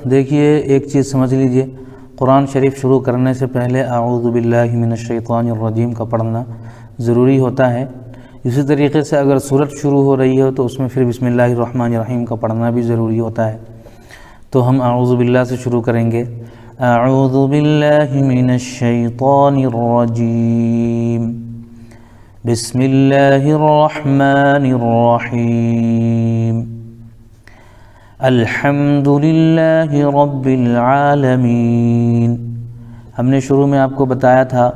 دیکھیے ایک چیز سمجھ لیجئے، قرآن شریف شروع کرنے سے پہلے اعوذ باللہ من الشیطان الرجیم کا پڑھنا ضروری ہوتا ہے۔ اسی طریقے سے اگر سورت شروع ہو رہی ہو تو اس میں پھر بسم اللہ الرحمن الرحیم کا پڑھنا بھی ضروری ہوتا ہے۔ تو ہم اعوذ باللہ سے شروع کریں گے۔ اعوذ باللہ من الشیطان الرجیم، بسم اللہ الرحمن الرحیم، الحمد للہ رب العالمین۔ ہم نے شروع میں آپ کو بتایا تھا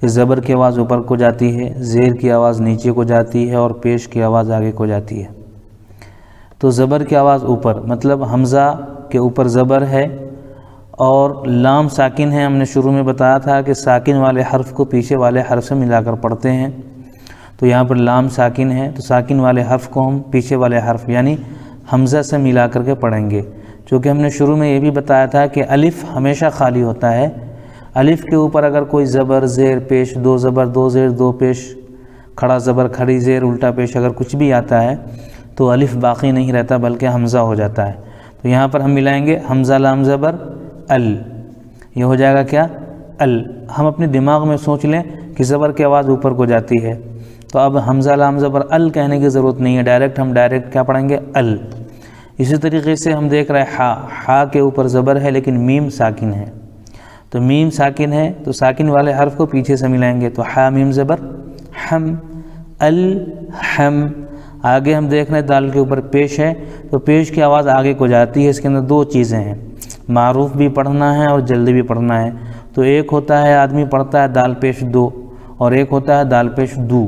کہ زبر کی آواز اوپر کو جاتی ہے، زیر کی آواز نیچے کو جاتی ہے اور پیش کی آواز آگے کو جاتی ہے۔ تو زبر کی آواز اوپر مطلب حمزہ کے اوپر زبر ہے اور لام ساکن ہے۔ ہم نے شروع میں بتایا تھا کہ ساکن والے حرف کو پیچھے والے حرف سے ملا کر پڑھتے ہیں، تو یہاں پر لام ساکن ہے تو ساکن والے حرف کو ہم پیچھے والے حرف یعنی حمزہ سے ملا کر کے پڑھیں گے۔ چونکہ ہم نے شروع میں یہ بھی بتایا تھا کہ الف ہمیشہ خالی ہوتا ہے، الف کے اوپر اگر کوئی زبر زیر پیش، دو زبر دو زیر دو پیش، کھڑا زبر کھڑی زیر الٹا پیش اگر کچھ بھی آتا ہے تو الف باقی نہیں رہتا بلکہ حمزہ ہو جاتا ہے۔ تو یہاں پر ہم ملائیں گے حمزہ لام زبر ال، یہ ہو جائے گا کیا ال۔ ہم اپنے دماغ میں سوچ لیں کہ زبر کی آواز اوپر کو جاتی ہے تو اب حمزہ لام زبر ال کہنے کی ضرورت نہیں ہے، ہم ڈائریکٹ کیا پڑھیں گے ال۔ اسی طریقے سے ہم دیکھ رہے ہیں ہا کے اوپر زبر ہے لیکن میم ساکن ہے، تو میم ساکن ہے تو ساکن والے حرف کو پیچھے سے ملائیں گے تو ہا میم زبر ہم، الحم۔ آگے ہم دیکھ رہے ہیں دال کے اوپر پیش ہے تو پیش کی آواز آگے کو جاتی ہے۔ اس کے اندر دو چیزیں ہیں، معروف بھی پڑھنا ہے اور جلدی بھی پڑھنا ہے۔ تو ایک ہوتا ہے آدمی پڑھتا ہے دال پیش دو اور ایک ہوتا ہے دال پیش دو،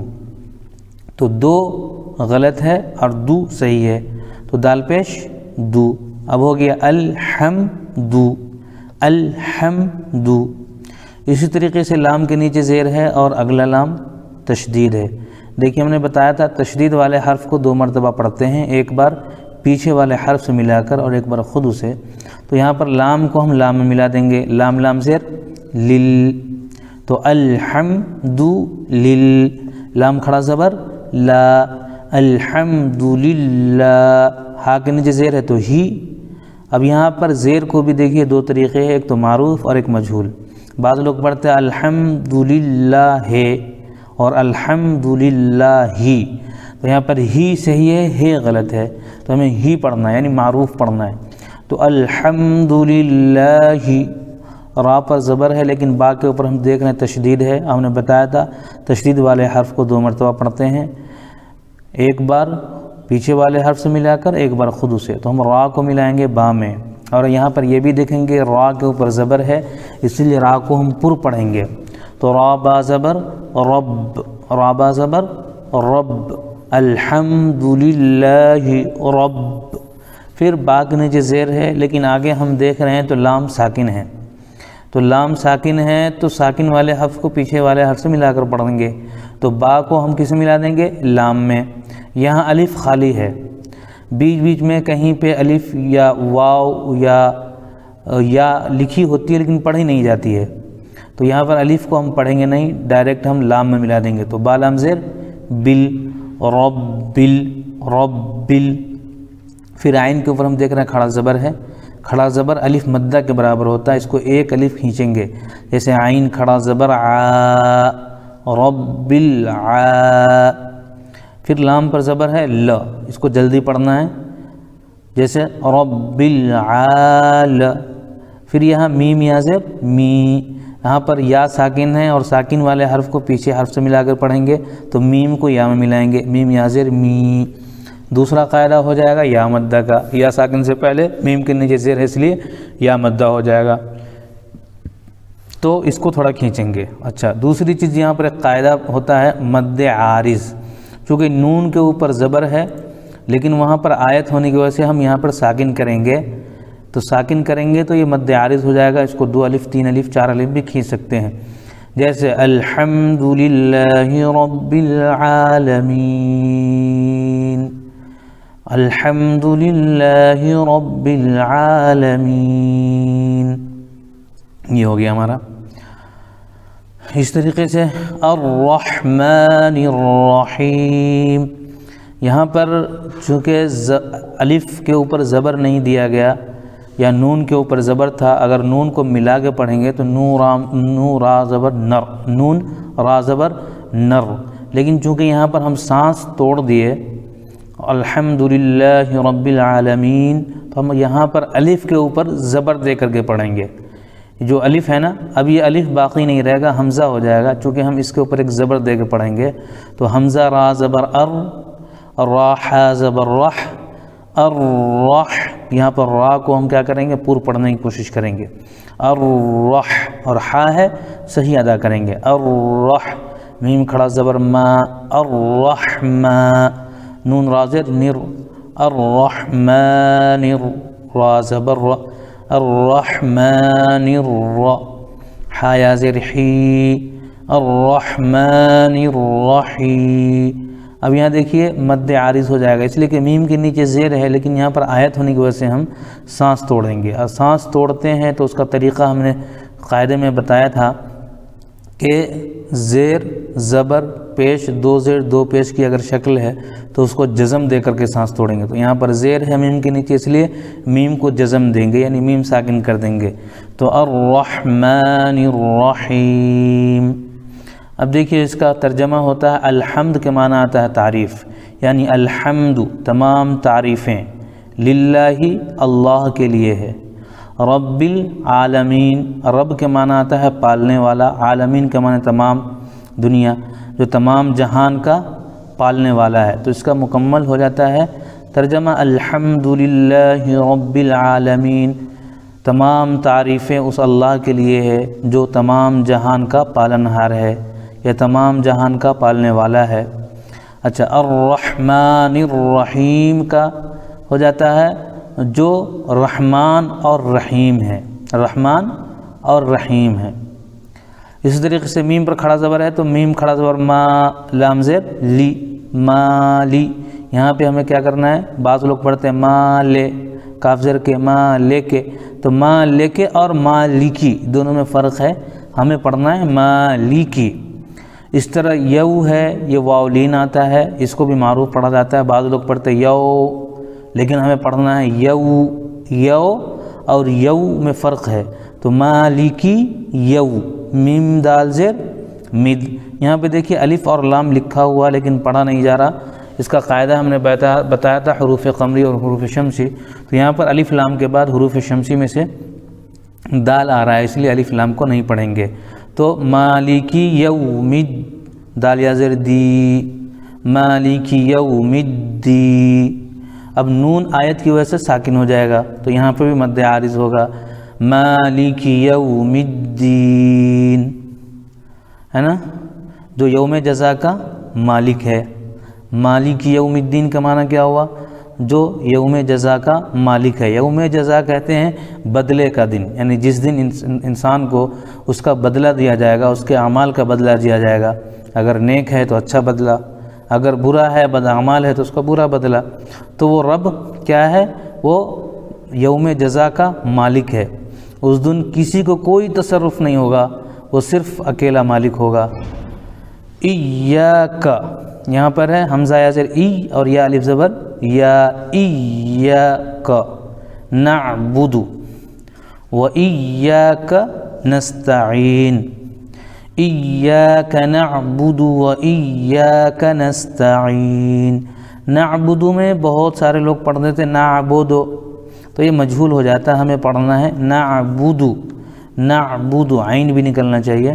تو دو غلط ہے اور دو صحیح ہے، تو دال پیش دو۔ اب ہو گیا الحمدو، الحمدو۔ اسی طریقے سے لام کے نیچے زیر ہے اور اگلا لام تشدید ہے۔ دیکھیے ہم نے بتایا تھا تشدید والے حرف کو دو مرتبہ پڑھتے ہیں، ایک بار پیچھے والے حرف سے ملا کر اور ایک بار خود اسے۔ تو یہاں پر لام کو ہم لام میں ملا دیں گے، لام لام زیر لل، تو الحمدو لل، لام کھڑا زبر لا، الحمد للہ۔ ہا کے نیچے زیر ہے تو ہی۔ اب یہاں پر زیر کو بھی دیکھیے دو طریقے ہیں، ایک تو معروف اور ایک مجہول۔ بعض لوگ پڑھتے ہیں الحمد للہ ہے اور الحمد للہ ہی، تو یہاں پر ہی صحیح ہے غلط ہے، تو ہمیں ہی پڑھنا ہے یعنی معروف پڑھنا ہے۔ تو الحمد للہ، را پر زبر ہے لیکن با کے اوپر ہم دیکھ رہے ہیں تشدید ہے۔ ہم نے بتایا تھا تشدید والے حرف کو دو مرتبہ پڑھتے ہیں، ایک بار پیچھے والے حرف سے ملا کر ایک بار خود اسے، تو ہم را کو ملائیں گے با میں۔ اور یہاں پر یہ بھی دیکھیں گے را کے اوپر زبر ہے اس لیے را کو ہم پر پڑھیں گے، تو را با زبر رب، را با زبر رب، الحمد للہ رب۔ پھر با کے نیچے زیر ہے لیکن آگے ہم دیکھ رہے ہیں تو لام ساکن ہے، تو لام ساکن ہے تو ساکن والے حرف کو پیچھے والے حرف سے ملا کر پڑھیں گے، تو با کو ہم کس میں ملا دیں گے لام میں۔ یہاں الف خالی ہے، بیچ بیچ میں کہیں پہ الف یا واو یا لکھی ہوتی ہے لیکن پڑھی نہیں جاتی ہے، تو یہاں پر الف کو ہم پڑھیں گے نہیں، ڈائریکٹ ہم لام میں ملا دیں گے، تو با لام زیر بل، رب بل، رب بل۔ پھر عین کے اوپر ہم دیکھ رہے ہیں کھڑا زبر ہے، کھڑا زبر الف مدہ کے برابر ہوتا ہے، اس کو ایک الف کھینچیں گے، جیسے عین کھڑا زبر آ، رب العا۔ پھر لام پر زبر ہے ل، اس کو جلدی پڑھنا ہے، جیسے رب العال۔ پھر یہاں میم یا زیر می، یہاں پر یا ساکن ہے اور ساکن والے حرف کو پیچھے حرف سے ملا کر پڑھیں گے تو میم کو یا میں ملائیں گے، میم یا زیر می۔ دوسرا قاعدہ ہو جائے گا یا مدہ کا، یا ساکن سے پہلے میم کے نیچے زیر ہے اس لیے یا مدہ ہو جائے گا، تو اس کو تھوڑا کھینچیں گے۔ اچھا، دوسری چیز یہاں پر ایک قاعدہ ہوتا ہے مد عارض، چونکہ نون کے اوپر زبر ہے لیکن وہاں پر آیت ہونے کی وجہ سے ہم یہاں پر ساکن کریں گے، تو ساکن کریں گے تو یہ مد عارض ہو جائے گا، اس کو دو الف تین الف چار الف بھی کھینچ سکتے ہیں، جیسے الحمد للہ رب العالمین، الحمد للہ رب العالمین، یہ ہو گیا ہمارا۔ اس طریقے سے الرحمن الرحیم، یہاں پر چونکہ الف کے اوپر زبر نہیں دیا گیا یا نون کے اوپر زبر تھا، اگر نون کو ملا کے پڑھیں گے تو نو را زبر نر، نون را زبر نر، لیکن چونکہ یہاں پر ہم سانس توڑ دیے الحمدللہ رب العالمین، تو ہم یہاں پر الف کے اوپر زبر دے کر کے پڑھیں گے۔ جو الف ہے نا، اب یہ الف باقی نہیں رہے گا، حمزہ ہو جائے گا، چونکہ ہم اس کے اوپر ایک زبر دے کے پڑھیں گے، تو حمزہ را زبر را حا زبر رح، الرح، یہاں پر را کو ہم کیا کریں گے، پور پڑھنے کی کوشش کریں گے، الرح، اور حا ہے صحیح ادا کریں گے، الرح، میم کھڑا زبر ما، الرحمن، نون رازر نر، الرحمن، را زبر را، الرحمن الر، حا یا زر حی، الرحمن الرحی۔ اب یہاں دیکھیے مد عارض ہو جائے گا، اس لیے کہ میم کے نیچے زیر ہے، لیکن یہاں پر آیت ہونے کی وجہ سے ہم سانس توڑیں گے، اور سانس توڑتے ہیں تو اس کا طریقہ ہم نے قاعدے میں بتایا تھا کہ زیر زبر پیش، دو زیر دو پیش کی اگر شکل ہے تو اس کو جزم دے کر کے سانس توڑیں گے، تو یہاں پر زیر ہے میم کے نیچے، اس لیے میم کو جزم دیں گے، یعنی میم ساکن کر دیں گے، تو الرحمن الرحیم۔ اب دیکھیے اس کا ترجمہ ہوتا ہے الحمد کے معنی آتا ہے تعریف، یعنی الحمد تمام تعریفیں، للہ اللہ کے لیے ہے، رب العالمین، رب کے معنی آتا ہے پالنے والا، عالمین کے معنی تمام دنیا، جو تمام جہان کا پالنے والا ہے، تو اس کا مکمل ہو جاتا ہے ترجمہ الحمدللہ رب العالمین، تمام تعریفیں اس اللہ کے لیے ہے جو تمام جہان کا پالنہار ہے یا تمام جہان کا پالنے والا ہے۔ اچھا، الرحمن الرحیم کا ہو جاتا ہے جو رحمان اور رحیم ہے، رحمان اور رحیم ہے۔ اسی طریقے سے میم پر کھڑا زبر ہے تو میم کھڑا زبر ما، لام زیر لی، مالی، یہاں پہ ہمیں کیا کرنا ہے، بعض لوگ پڑھتے ہیں ما لے، کاف زیر کے ما لے کے، تو ما لے کے اور مالکی دونوں میں فرق ہے، ہمیں پڑھنا ہے مالکی۔ اس طرح یو ہے، یہ واولین آتا ہے، اس کو بھی معروف پڑھا جاتا ہے، بعض لوگ پڑھتے ہیں یو، لیکن ہمیں پڑھنا ہے یو، یو اور یو میں فرق ہے، تو مالکی یو، میم دال زیر مد۔ یہاں پہ دیکھیے الف اور لام لکھا ہوا لیکن پڑھا نہیں جا رہا، اس کا قاعدہ ہم نے بتایا تھا حروف قمری اور حروف شمسی، تو یہاں پر الف لام کے بعد حروف شمسی میں سے دال آ رہا ہے، اس لیے الف لام کو نہیں پڑھیں گے، تو مالکی یوم دال یا زیر دی، مالکی یوم الدین۔ اب نون آیت کی وجہ سے ساکن ہو جائے گا، تو یہاں پہ بھی مد عارض ہوگا، مالک یوم الدین، ہے نا، جو یوم جزا کا مالک ہے۔ مالک یوم الدین کا معنی کیا ہوا، جو یوم جزا کا مالک ہے۔ یوم جزا کہتے ہیں بدلے کا دن، یعنی جس دن انسان کو اس کا بدلہ دیا جائے گا، اس کے اعمال کا بدلہ دیا جائے گا، اگر نیک ہے تو اچھا بدلہ، اگر برا ہے بدعمال ہے تو اس کا برا بدلہ۔ تو وہ رب کیا ہے، وہ یوم جزا کا مالک ہے، اس دن کسی کو کوئی تصرف نہیں ہوگا، وہ صرف اکیلا مالک ہوگا۔ ایاک، یہاں پر ہے حمزہ یا زیر ای اور یا الف زبر یا، ایاک نعبد و ایاک نستعین، ایاک نعبد و ایاک نستعین۔ نعبد میں بہت سارے لوگ پڑھ دیتے نعبد، تو یہ مجہول ہو جاتا ہے، ہمیں پڑھنا ہے نعبد، نعبد عین بھی نکلنا چاہیے،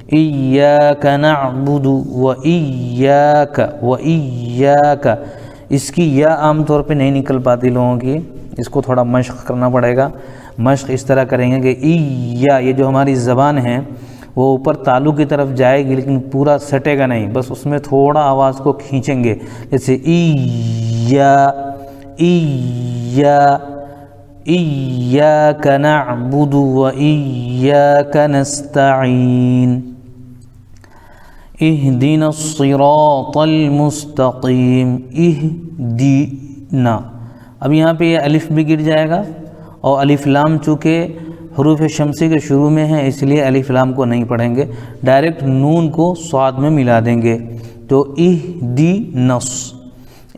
ایاک نعبد و ایاک و ایاک۔ اس کی یا عام طور پہ نہیں نکل پاتی لوگوں کی، اس کو تھوڑا مشق کرنا پڑے گا۔ مشق اس طرح کریں گے کہ ایا، یہ جو ہماری زبان ہے وہ اوپر تالو کی طرف جائے گی لیکن پورا سٹے گا نہیں، بس اس میں تھوڑا آواز کو کھینچیں گے، جیسے ایا، ایا، ایاک نعبد و ایاک نستعین، اہدنا الصراط المستقیم، اہدنا۔ اب یہاں پہ یہ الف بھی گر جائے گا، اور الف لام چونکہ حروف شمسی کے شروع میں ہیں اس لیے الف لام کو نہیں پڑھیں گے، ڈائریکٹ نون کو صاد میں ملا دیں گے، تو اہدنس،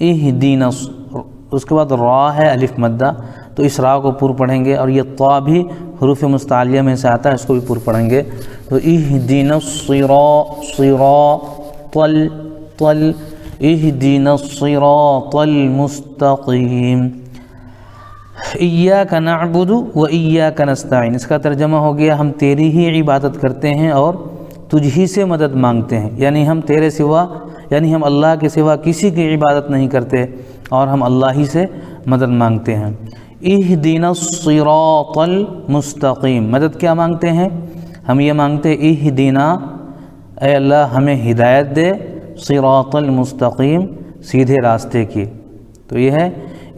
اہدنس۔ اس کے بعد را ہے الف مدہ، تو اس را کو پر پڑھیں گے، اور یہ طا بھی حروف مستعلیہ میں سے آتا ہے، اس کو بھی پر پڑھیں گے۔ تو اہدنا الصراط اہدنا الصراط المستقیم۔ ایاک نعبد و ایاک نستعین، اس کا ترجمہ ہو گیا ہم تیری ہی عبادت کرتے ہیں اور تجھ ہی سے مدد مانگتے ہیں، یعنی ہم تیرے سوا، یعنی ہم اللہ کے سوا کسی کی عبادت نہیں کرتے اور ہم اللہ ہی سے مدد مانگتے ہیں۔ اہدنا الصراط المستقیم، مدد کیا مانگتے ہیں؟ ہم یہ مانگتے اہدنا، اے اللہ ہمیں ہدایت دے، صراط المستقیم، سیدھے راستے کی۔ تو یہ ہے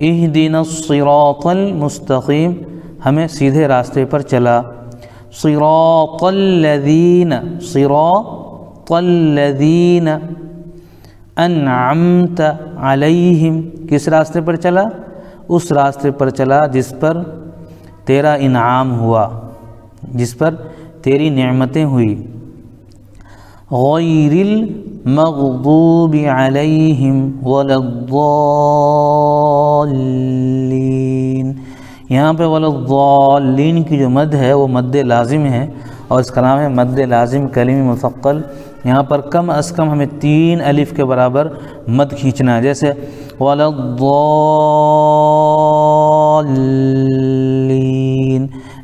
اہدنا الصراط المستقیم، ہمیں سیدھے راستے پر چلا۔ صراط الذین انعمت علیہم، کس راستے پر چلا؟ اس راستے پر چلا جس پر تیرا انعام ہوا، جس پر تیری نعمتیں ہوئی۔ غیر المغضوب علیہم ولا الضالین، یہاں پہ ولا الضالین کی جو مد ہے وہ مد لازم ہے، اور اس کا نام ہے مد لازم کلمی مثقل۔ یہاں پر کم از کم ہمیں 3 الف کے برابر مد کھینچنا ہے، جیسے ولا الضالین،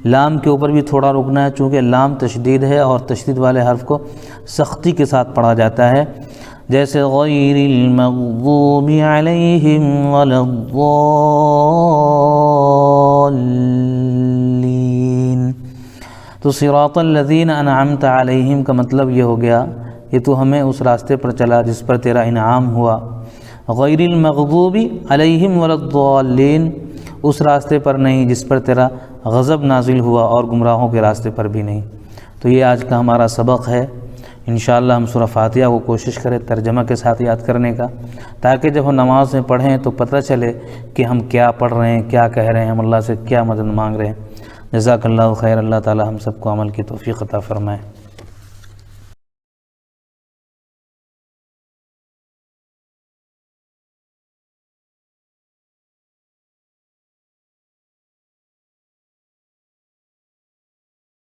لام کے اوپر بھی تھوڑا رکنا ہے، چونکہ لام تشدید ہے اور تشدید والے حرف کو سختی کے ساتھ پڑھا جاتا ہے، جیسے غیر المغضوب علیہم ولا الضالین۔ تو صراط الذین انعمت علیہم کا مطلب یہ ہو گیا کہ تو ہمیں اس راستے پر چلا جس پر تیرا انعام ہوا، غیر المغضوب علیہم ولا الضالین، اس راستے پر نہیں جس پر تیرا غضب نازل ہوا، اور گمراہوں کے راستے پر بھی نہیں۔ تو یہ آج کا ہمارا سبق ہے۔ انشاءاللہ ہم سورہ فاتحہ کو کوشش کریں ترجمہ کے ساتھ یاد کرنے کا، تاکہ جب ہم نماز میں پڑھیں تو پتہ چلے کہ ہم کیا پڑھ رہے ہیں، کیا کہہ رہے ہیں، ہم اللہ سے کیا مدد مانگ رہے ہیں۔ جزاک اللہ خیر، اللہ تعالی ہم سب کو عمل کی توفیق عطا فرمائے۔